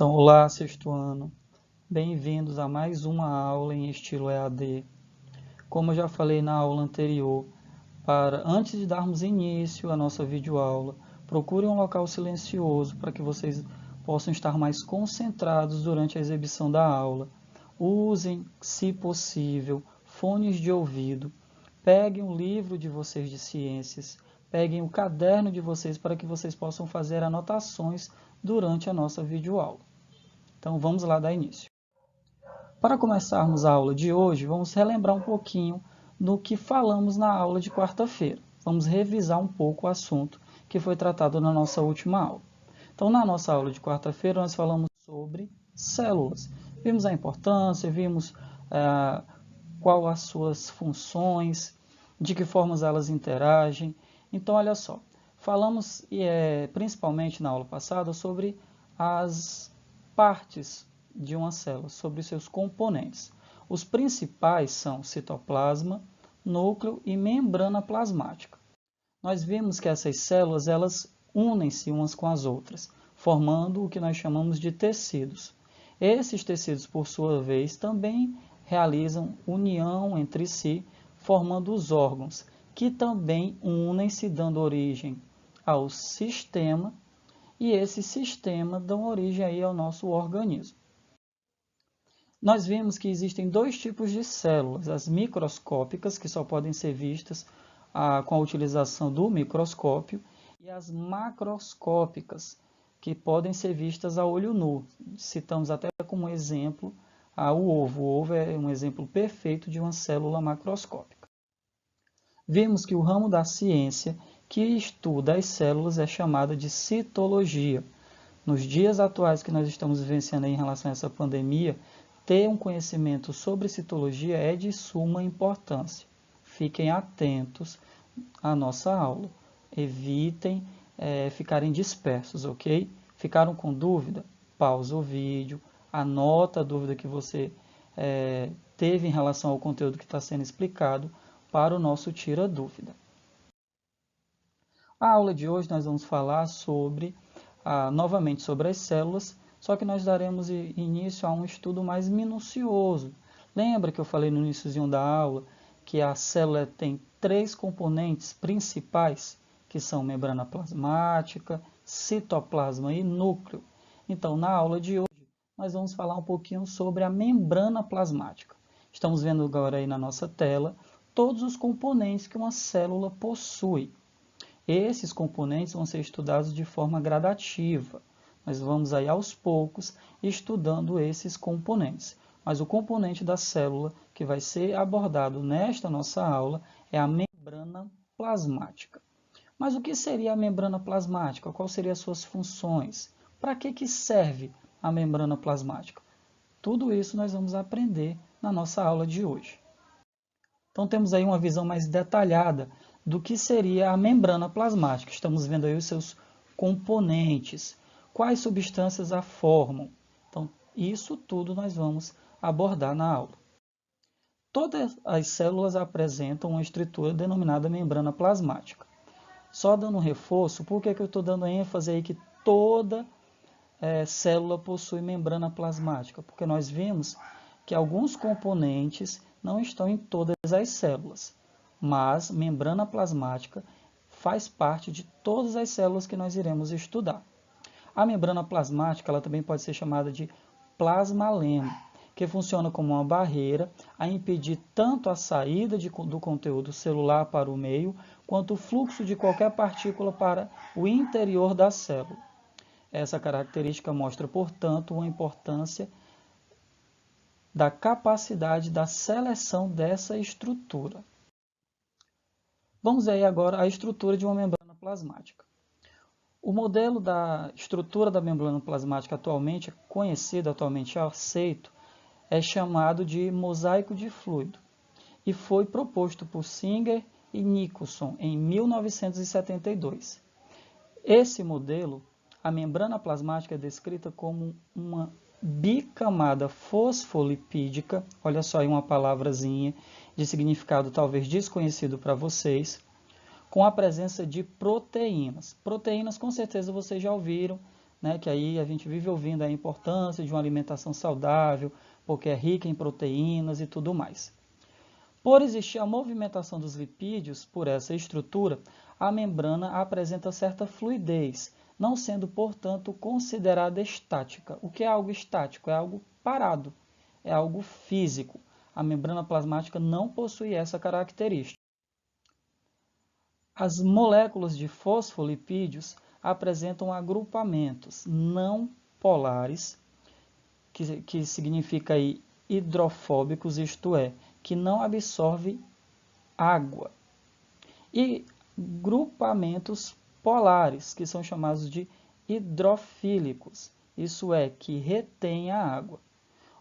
Então, olá, sexto ano. Bem-vindos a mais uma aula em estilo EAD. Como eu já falei na aula anterior, antes de darmos início à nossa videoaula, procure um local silencioso para que vocês possam estar mais concentrados durante a exibição da aula. Usem, se possível, fones de ouvido. Peguem o livro de vocês de ciências. Peguem o caderno de vocês para que vocês possam fazer anotações durante a nossa videoaula. Então, vamos lá dar início. Para começarmos a aula de hoje, vamos relembrar um pouquinho do que falamos na aula de quarta-feira. Vamos revisar um pouco o assunto que foi tratado na nossa última aula. Então, na nossa aula de quarta-feira, nós falamos sobre células. Vimos a importância, vimos qual as suas funções, de que formas elas interagem. Então, olha só, falamos principalmente na aula passada sobre as partes de uma célula, sobre seus componentes. Os principais são citoplasma, núcleo e membrana plasmática. Nós vimos que essas células elas unem-se umas com as outras, formando o que nós chamamos de tecidos. Esses tecidos, por sua vez, também realizam união entre si, formando os órgãos, que também unem-se, dando origem ao sistema, e esse sistema dá origem aí ao nosso organismo. Nós vimos que existem dois tipos de células, as microscópicas, que só podem ser vistas com a utilização do microscópio, e as macroscópicas, que podem ser vistas a olho nu. Citamos até como exemplo o ovo. O ovo é um exemplo perfeito de uma célula macroscópica. Vimos que o ramo da ciência que estuda as células é chamado de citologia. Nos dias atuais que nós estamos vivenciando em relação a essa pandemia, ter um conhecimento sobre citologia é de suma importância. Fiquem atentos à nossa aula. Evitem ficarem dispersos, ok? Ficaram com dúvida? Pausa o vídeo, anota a dúvida que você teve em relação ao conteúdo que está sendo explicado para o nosso Tira Dúvida. A aula de hoje nós vamos falar novamente sobre as células, só que nós daremos início a um estudo mais minucioso. Lembra que eu falei no iníciozinho da aula que a célula tem três componentes principais, que são membrana plasmática, citoplasma e núcleo? Então, na aula de hoje, nós vamos falar um pouquinho sobre a membrana plasmática. Estamos vendo agora aí na nossa tela todos os componentes que uma célula possui. Esses componentes vão ser estudados de forma gradativa. Nós vamos aí aos poucos estudando esses componentes. Mas o componente da célula que vai ser abordado nesta nossa aula é a membrana plasmática. Mas o que seria a membrana plasmática? Quais seriam as suas funções? Para que serve a membrana plasmática? Tudo isso nós vamos aprender na nossa aula de hoje. Então temos aí uma visão mais detalhada do que seria a membrana plasmática. Estamos vendo aí os seus componentes, quais substâncias a formam. Então, isso tudo nós vamos abordar na aula. Todas as células apresentam uma estrutura denominada membrana plasmática. Só dando um reforço, por que eu estou dando ênfase aí que toda célula possui membrana plasmática? Porque nós vimos que alguns componentes não estão em todas as células, mas membrana plasmática faz parte de todas as células que nós iremos estudar. A membrana plasmática ela também pode ser chamada de plasmalema, que funciona como uma barreira a impedir tanto a saída do conteúdo celular para o meio, quanto o fluxo de qualquer partícula para o interior da célula. Essa característica mostra, portanto, uma importância da capacidade da seleção dessa estrutura. Vamos ver agora a estrutura de uma membrana plasmática. O modelo da estrutura da membrana plasmática atualmente conhecido, atualmente aceito, é chamado de mosaico de fluido e foi proposto por Singer e Nicholson em 1972. Esse modelo, a membrana plasmática é descrita como uma bicamada fosfolipídica, olha só aí uma palavrazinha de significado talvez desconhecido para vocês, com a presença de proteínas. Proteínas, com certeza, vocês já ouviram né, que aí a gente vive ouvindo a importância de uma alimentação saudável, porque é rica em proteínas e tudo mais. Por existir a movimentação dos lipídios por essa estrutura, a membrana apresenta certa fluidez, não sendo, portanto, considerada estática. O que é algo estático? É algo parado, é algo físico. A membrana plasmática não possui essa característica. As moléculas de fosfolipídios apresentam agrupamentos não polares, que significa aí hidrofóbicos, isto é, que não absorve água, e grupamentos polares, que são chamados de hidrofílicos, isso é, que retém a água.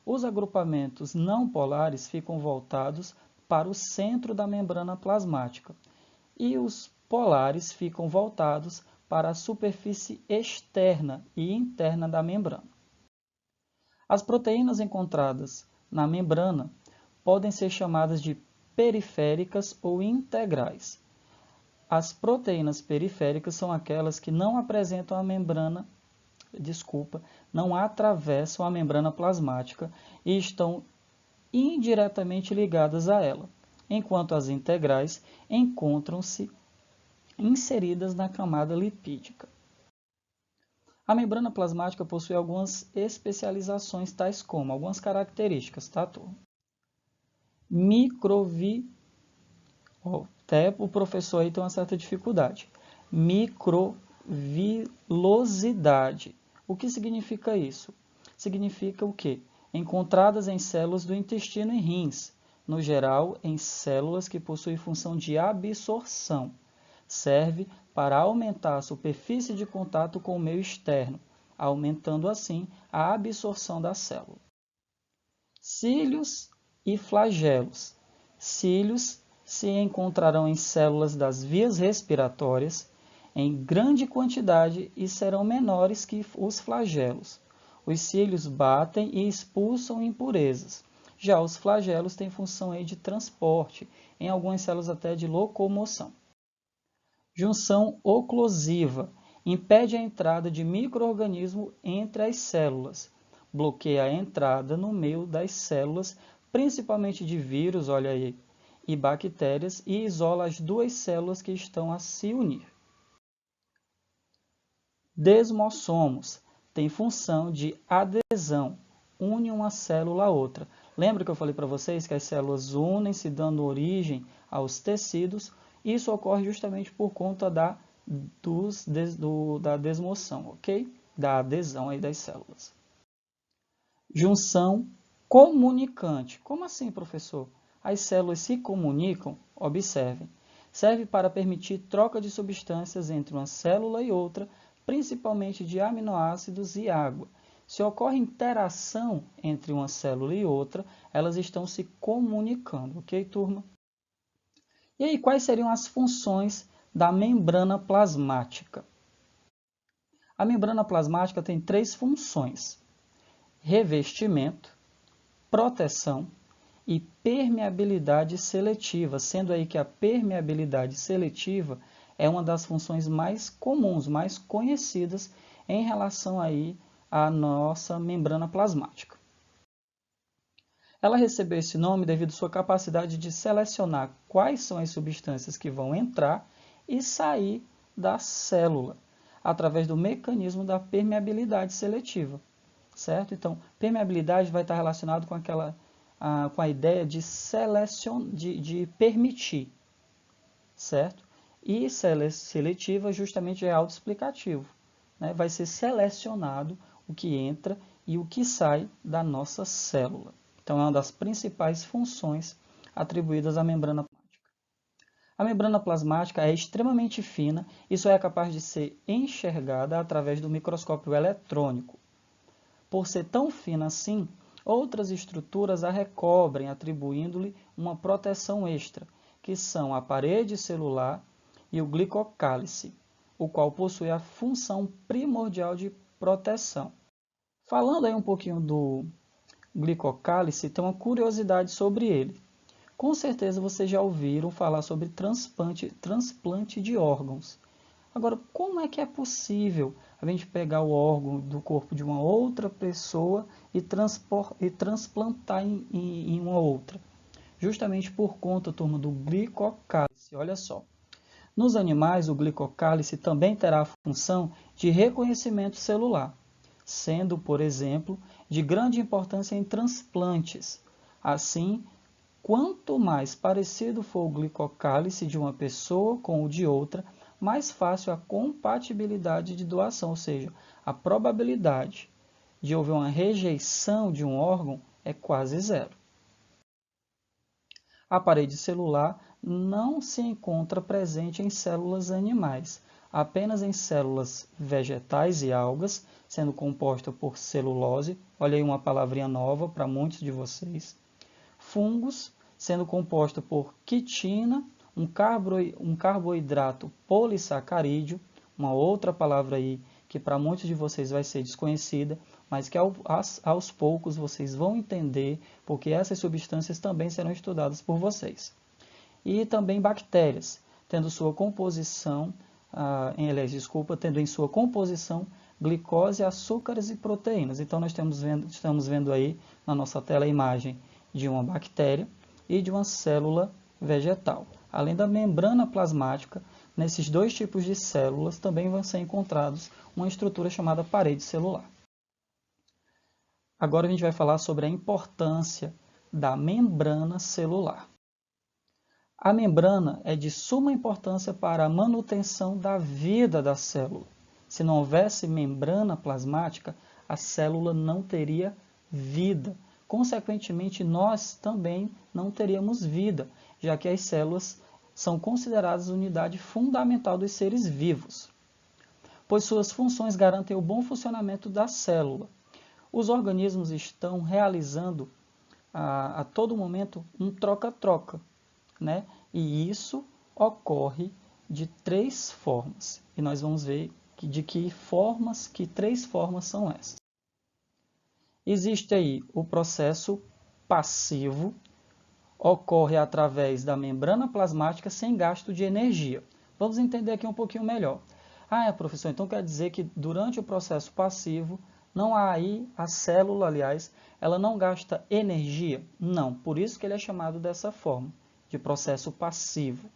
Os agrupamentos não polares ficam voltados para o centro da membrana plasmática e os polares ficam voltados para a superfície externa e interna da membrana. As proteínas encontradas na membrana podem ser chamadas de periféricas ou integrais. As proteínas periféricas são aquelas que não apresentam a membrana, não atravessam a membrana plasmática e estão indiretamente ligadas a ela, enquanto as integrais encontram-se inseridas na camada lipídica. A membrana plasmática possui algumas especializações, tais como algumas características, tá, turma? Até o professor aí tem uma certa dificuldade. Microvilosidade. O que significa isso? Significa o quê? Encontradas em células do intestino e rins, no geral em células que possuem função de absorção. Serve para aumentar a superfície de contato com o meio externo, aumentando assim a absorção da célula. Cílios e flagelos. Cílios se encontrarão em células das vias respiratórias em grande quantidade e serão menores que os flagelos. Os cílios batem e expulsam impurezas. Já os flagelos têm função aí de transporte, em algumas células até de locomoção. Junção oclusiva. Impede a entrada de micro-organismo entre as células. Bloqueia a entrada no meio das células, principalmente de vírus, olha aí, e bactérias, e isola as duas células que estão a se unir. Desmossomos. Tem função de adesão. Une uma célula a outra. Lembra que eu falei para vocês que as células unem-se dando origem aos tecidos? Isso ocorre justamente por conta da desmoção, ok? Da adesão aí das células. Junção comunicante. Como assim, professor? As células se comunicam? Observem. Serve para permitir troca de substâncias entre uma célula e outra, principalmente de aminoácidos e água. Se ocorre interação entre uma célula e outra, elas estão se comunicando, ok, turma? E aí, quais seriam as funções da membrana plasmática? A membrana plasmática tem 3 funções: revestimento, proteção e permeabilidade seletiva, sendo aí que a permeabilidade seletiva é uma das funções mais comuns, mais conhecidas em relação aí à nossa membrana plasmática. Ela recebeu esse nome devido à sua capacidade de selecionar quais são as substâncias que vão entrar e sair da célula, através do mecanismo da permeabilidade seletiva, certo? Então, permeabilidade vai estar relacionado com com a ideia de de permitir, certo? E seletiva justamente é autoexplicativo, né? Vai ser selecionado o que entra e o que sai da nossa célula. Então, é uma das principais funções atribuídas à membrana plasmática. A membrana plasmática é extremamente fina e só é capaz de ser enxergada através do microscópio eletrônico. Por ser tão fina assim, outras estruturas a recobrem, atribuindo-lhe uma proteção extra, que são a parede celular e o glicocálice, o qual possui a função primordial de proteção. Falando aí um pouquinho do glicocálice, tem uma curiosidade sobre ele. Com certeza vocês já ouviram falar sobre transplante de órgãos. Agora, como é que é possível a gente pegar o órgão do corpo de uma outra pessoa e transplantar em uma outra? Justamente por conta, turma, do glicocálice. Olha só. Nos animais, o glicocálice também terá a função de reconhecimento celular, sendo, por exemplo, de grande importância em transplantes. Assim, quanto mais parecido for o glicocálice de uma pessoa com o de outra, mais fácil a compatibilidade de doação, ou seja, a probabilidade de haver uma rejeição de um órgão é quase zero. A parede celular não se encontra presente em células animais, apenas em células vegetais e algas, sendo composta por celulose, olha aí uma palavrinha nova para muitos de vocês, fungos, sendo composta por quitina, um carboidrato polissacarídeo, uma outra palavra aí que para muitos de vocês vai ser desconhecida, mas que aos poucos vocês vão entender, porque essas substâncias também serão estudadas por vocês. E também bactérias, tendo sua composição, tendo em sua composição glicose, açúcares e proteínas. Então nós estamos vendo aí na nossa tela a imagem de uma bactéria e de uma célula vegetal. Além da membrana plasmática, nesses dois tipos de células também vão ser encontrados uma estrutura chamada parede celular. Agora a gente vai falar sobre a importância da membrana celular. A membrana é de suma importância para a manutenção da vida da célula. Se não houvesse membrana plasmática, a célula não teria vida. Consequentemente, nós também não teríamos vida, já que as células são consideradas unidade fundamental dos seres vivos, pois suas funções garantem o bom funcionamento da célula. Os organismos estão realizando a todo momento um troca-troca, né? E isso ocorre de três formas. E nós vamos ver de que três formas são essas. Existe aí o processo passivo, ocorre através da membrana plasmática sem gasto de energia. Vamos entender aqui um pouquinho melhor. Professor, então quer dizer que durante o processo passivo, não há aí, a célula, aliás, ela não gasta energia? Não, por isso que ele é chamado dessa forma, de processo passivo.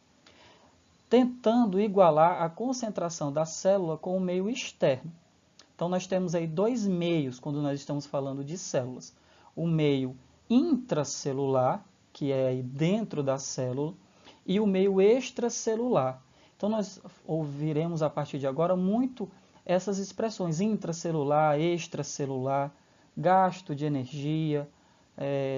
Tentando igualar a concentração da célula com o meio externo. Então, nós temos aí dois meios quando nós estamos falando de células. O meio intracelular, que é aí dentro da célula, e o meio extracelular. Então, nós ouviremos a partir de agora muito essas expressões intracelular, extracelular, gasto de energia,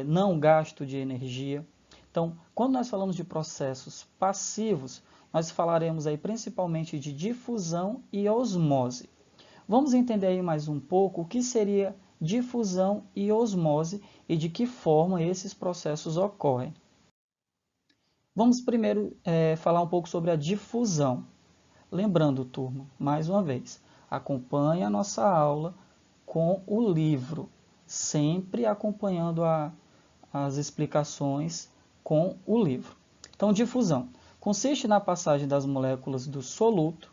não gasto de energia. Então, quando nós falamos de processos passivos, nós falaremos aí principalmente de difusão e osmose. Vamos entender aí mais um pouco o que seria difusão e osmose e de que forma esses processos ocorrem. Vamos primeiro falar um pouco sobre a difusão. Lembrando, turma, mais uma vez, acompanhe a nossa aula com o livro, sempre acompanhando as explicações com o livro. Então, difusão consiste na passagem das moléculas do soluto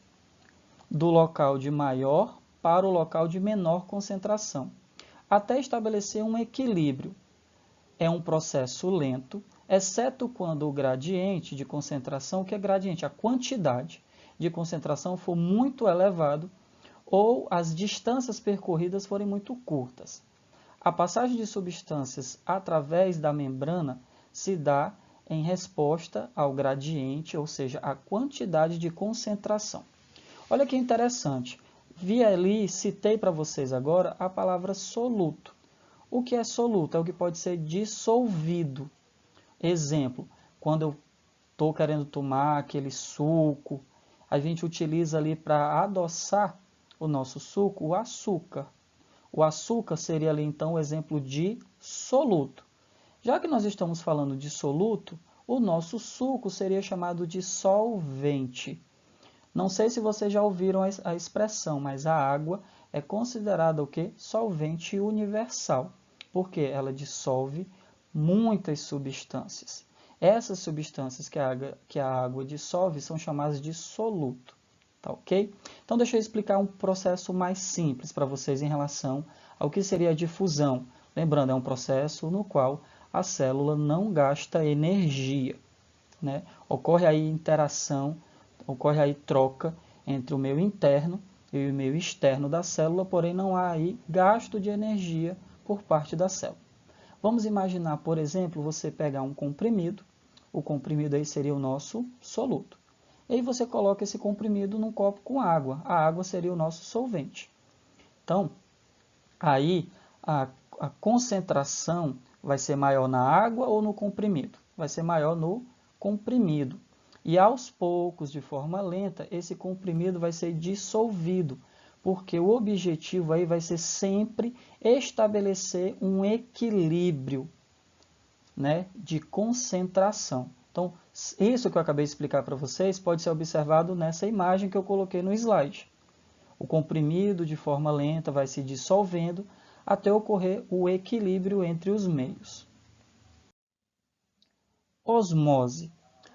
do local de maior para o local de menor concentração, até estabelecer um equilíbrio. É um processo lento, exceto quando o gradiente de concentração, o que é gradiente? A quantidade de concentração for muito elevado ou as distâncias percorridas forem muito curtas. A passagem de substâncias através da membrana se dá em resposta ao gradiente, ou seja, a quantidade de concentração. Olha que interessante. Vi ali, citei para vocês agora a palavra soluto. O que é soluto? É o que pode ser dissolvido. Exemplo, quando eu estou querendo tomar aquele suco, a gente utiliza ali para adoçar o nosso suco o açúcar. O açúcar seria ali então o exemplo de soluto. Já que nós estamos falando de soluto, o nosso suco seria chamado de solvente. Não sei se vocês já ouviram a expressão, mas a água é considerada o quê? Solvente universal, porque ela dissolve muitas substâncias. Essas substâncias que a água dissolve são chamadas de soluto. Tá ok? Então deixa eu explicar um processo mais simples para vocês em relação ao que seria a difusão. Lembrando, é um processo no qual a célula não gasta energia, né? Ocorre aí interação, ocorre aí troca entre o meio interno e o meio externo da célula, porém não há aí gasto de energia por parte da célula. Vamos imaginar, por exemplo, você pegar um comprimido, o comprimido aí seria o nosso soluto. E aí você coloca esse comprimido num copo com água. A água seria o nosso solvente. Então, aí a concentração vai ser maior na água ou no comprimido? Vai ser maior no comprimido. E aos poucos, de forma lenta, esse comprimido vai ser dissolvido, porque o objetivo aí vai ser sempre estabelecer um equilíbrio, né, de concentração. Então, isso que eu acabei de explicar para vocês pode ser observado nessa imagem que eu coloquei no slide. O comprimido, de forma lenta, vai se dissolvendo até ocorrer o equilíbrio entre os meios. Osmose.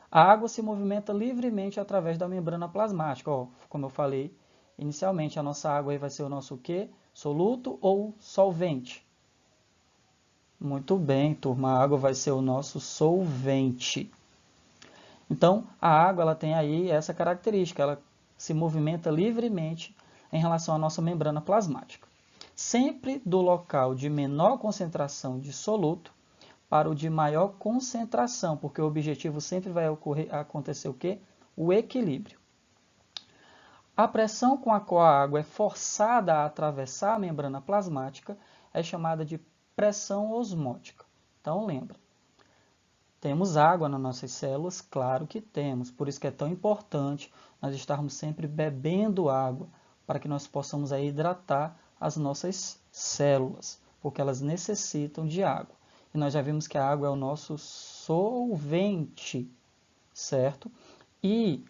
A água se movimenta livremente através da membrana plasmática. Ó, como eu falei inicialmente, a nossa água aí vai ser o nosso quê? Soluto ou solvente? Muito bem, turma, a água vai ser o nosso solvente. Então, a água ela tem aí essa característica, ela se movimenta livremente em relação à nossa membrana plasmática. Sempre do local de menor concentração de soluto para o de maior concentração, porque o objetivo sempre vai acontecer o quê? O equilíbrio. A pressão com a qual a água é forçada a atravessar a membrana plasmática é chamada de pressão osmótica. Então, lembra. Temos água nas nossas células? Claro que temos, por isso que é tão importante nós estarmos sempre bebendo água, para que nós possamos aí hidratar as nossas células, porque elas necessitam de água. E nós já vimos que a água é o nosso solvente, certo? E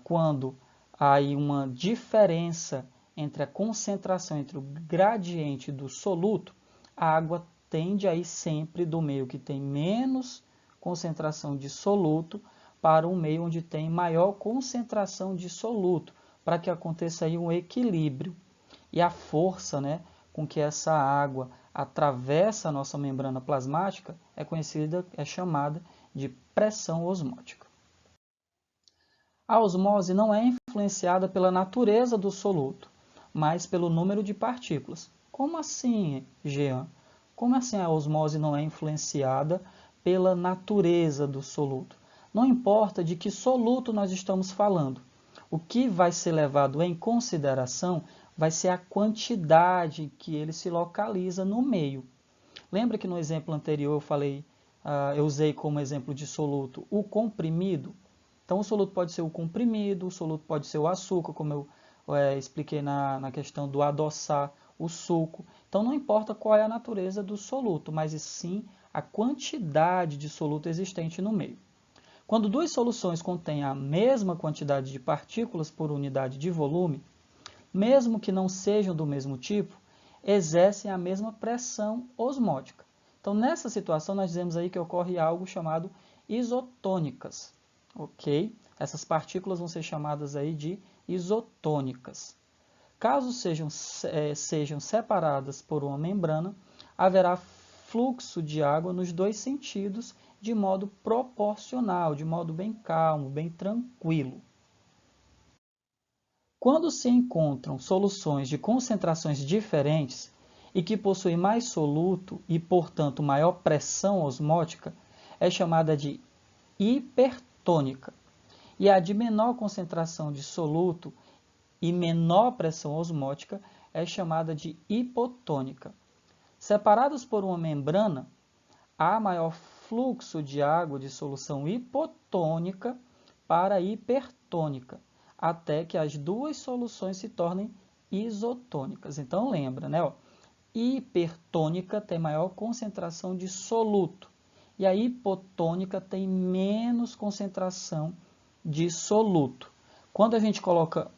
quando há aí uma diferença entre a concentração, entre o gradiente do soluto, a água tende a ir sempre do meio que tem menos concentração de soluto para um meio onde tem maior concentração de soluto, para que aconteça aí um equilíbrio. E a força, né, com que essa água atravessa a nossa membrana plasmática é chamada de pressão osmótica. A osmose não é influenciada pela natureza do soluto, mas pelo número de partículas. Como assim, Jean? Como assim a osmose não é influenciada pela natureza do soluto? Não importa de que soluto nós estamos falando. O que vai ser levado em consideração vai ser a quantidade que ele se localiza no meio. Lembra que no exemplo anterior eu usei como exemplo de soluto o comprimido? Então, o soluto pode ser o comprimido, o soluto pode ser o açúcar, como eu expliquei na questão do adoçar o suco. Então, não importa qual é a natureza do soluto, mas sim a quantidade de soluto existente no meio. Quando duas soluções contêm a mesma quantidade de partículas por unidade de volume, mesmo que não sejam do mesmo tipo, exercem a mesma pressão osmótica. Então, nessa situação, nós dizemos aí que ocorre algo chamado isotônicas. Ok? Essas partículas vão ser chamadas aí de isotônicas. Caso sejam separadas por uma membrana, haverá fluxo de água nos dois sentidos de modo proporcional, de modo bem calmo, bem tranquilo. Quando se encontram soluções de concentrações diferentes e que possuem mais soluto e, portanto, maior pressão osmótica, é chamada de hipertônica. E a de menor concentração de soluto e menor pressão osmótica é chamada de hipotônica. Separados por uma membrana, há maior fluxo de água de solução hipotônica para hipertônica, até que as duas soluções se tornem isotônicas. Então lembra, né? Hipertônica tem maior concentração de soluto e a hipotônica tem menos concentração de soluto. Quando a gente coloca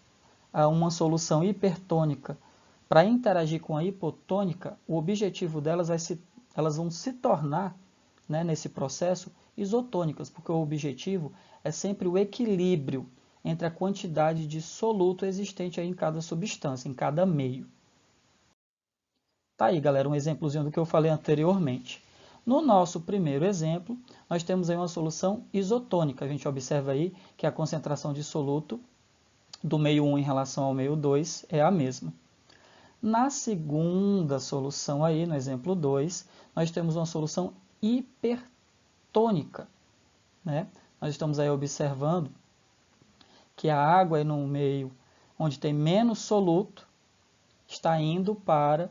uma solução hipertônica para interagir com a hipotônica, o objetivo delas elas vão se tornar, né, nesse processo, isotônicas, porque o objetivo é sempre o equilíbrio entre a quantidade de soluto existente aí em cada substância, em cada meio. Tá aí, galera, um exemplozinho do que eu falei anteriormente. No nosso primeiro exemplo, nós temos aí uma solução isotônica. A gente observa aí que a concentração de soluto do meio 1 em relação ao meio 2 é a mesma. Na segunda solução aí, no exemplo 2, nós temos uma solução hipertônica, né? Nós estamos aí observando que a água no meio onde tem menos soluto está indo para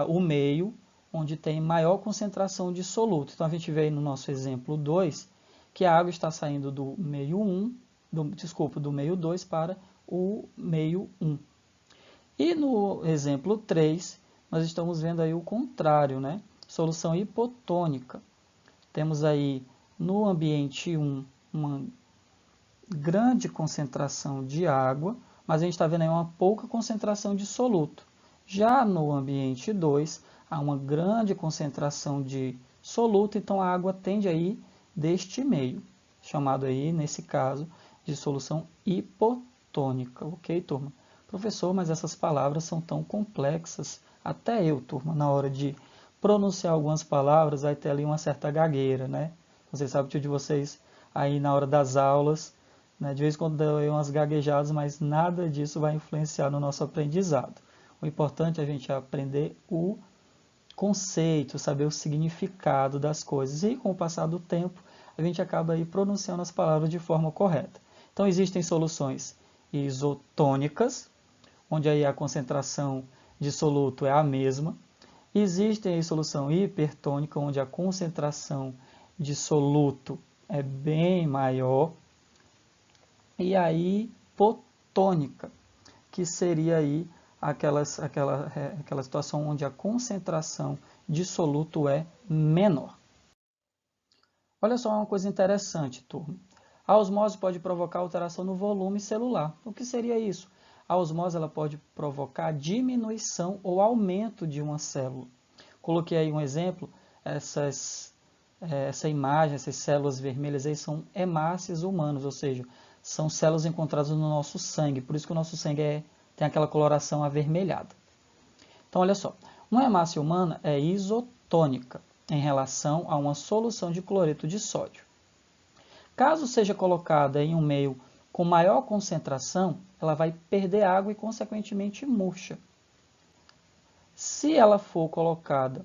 o meio onde tem maior concentração de soluto. Então, a gente vê aí no nosso exemplo 2 que a água está saindo do meio 1, do meio 2 para o meio 1. E no exemplo 3, nós estamos vendo aí o contrário, né? Solução hipotônica. Temos aí no ambiente 1 uma grande concentração de água, mas a gente está vendo aí uma pouca concentração de soluto. Já no ambiente 2, há uma grande concentração de soluto, então a água tende a ir deste meio, chamado aí, nesse caso, de solução hipotônica. Ok, turma? Professor, mas essas palavras são tão complexas. Até eu, turma, na hora de pronunciar algumas palavras, vai ter ali uma certa gagueira, né? Vocês sabem, tio de vocês, aí na hora das aulas, né, de vez em quando dão umas gaguejadas, mas nada disso vai influenciar no nosso aprendizado. O importante é a gente aprender o conceito, saber o significado das coisas. E com o passar do tempo, a gente acaba aí pronunciando as palavras de forma correta. Então, existem soluções isotônicas, onde aí a concentração de soluto é a mesma. Existem aí solução hipertônica, onde a concentração de soluto é bem maior. E aí, hipotônica, que seria aí aquela situação onde a concentração de soluto é menor. Olha só uma coisa interessante, turma. A osmose pode provocar alteração no volume celular. O que seria isso? A osmose ela pode provocar diminuição ou aumento de uma célula. Coloquei aí um exemplo, essa imagem, essas células vermelhas aí são hemácias humanas, ou seja, são células encontradas no nosso sangue, por isso que o nosso sangue tem aquela coloração avermelhada. Então, olha só, uma hemácia humana é isotônica em relação a uma solução de cloreto de sódio. Caso seja colocada em um meio com maior concentração, ela vai perder água e, consequentemente, murcha. Se ela for colocada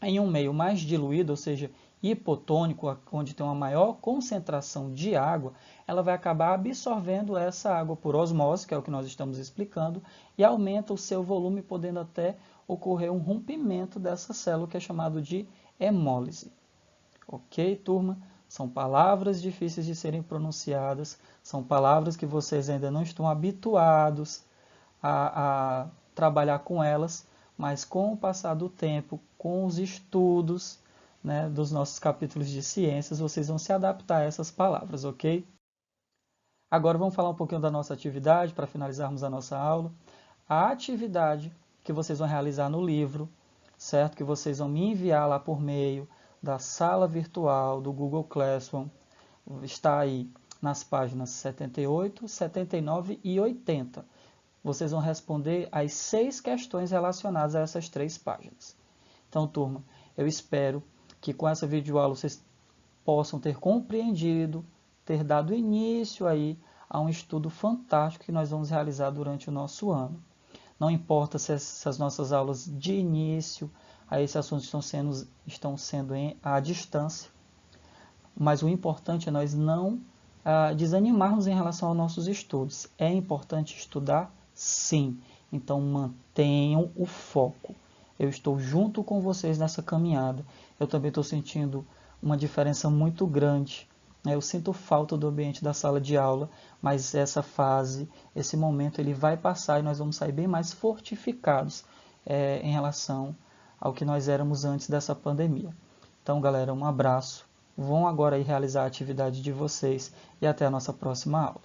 em um meio mais diluído, ou seja, hipotônico, onde tem uma maior concentração de água, ela vai acabar absorvendo essa água por osmose, que é o que nós estamos explicando, e aumenta o seu volume, podendo até ocorrer um rompimento dessa célula, que é chamado de hemólise. Ok, turma? São palavras difíceis de serem pronunciadas, são palavras que vocês ainda não estão habituados a trabalhar com elas, mas com o passar do tempo, com os estudos, né, dos nossos capítulos de ciências, vocês vão se adaptar a essas palavras, ok? Agora vamos falar um pouquinho da nossa atividade, para finalizarmos a nossa aula. A atividade que vocês vão realizar no livro, certo? Que vocês vão me enviar lá por meio da sala virtual do Google Classroom, está aí nas páginas 78, 79 e 80. Vocês vão responder as 6 questões relacionadas a essas 3 páginas. Então, turma, eu espero que com essa videoaula vocês possam ter compreendido, ter dado início aí a um estudo fantástico que nós vamos realizar durante o nosso ano. Não importa se essas nossas aulas de início a esse assunto estão sendo à distância, mas o importante é nós não desanimarmos em relação aos nossos estudos. É importante estudar, sim. Então mantenham o foco. Eu estou junto com vocês nessa caminhada. Eu também estou sentindo uma diferença muito grande. Eu sinto falta do ambiente da sala de aula, mas essa fase, esse momento, ele vai passar e nós vamos sair bem mais fortificados em relação ao que nós éramos antes dessa pandemia. Então, galera, um abraço. Vão agora aí realizar a atividade de vocês e até a nossa próxima aula.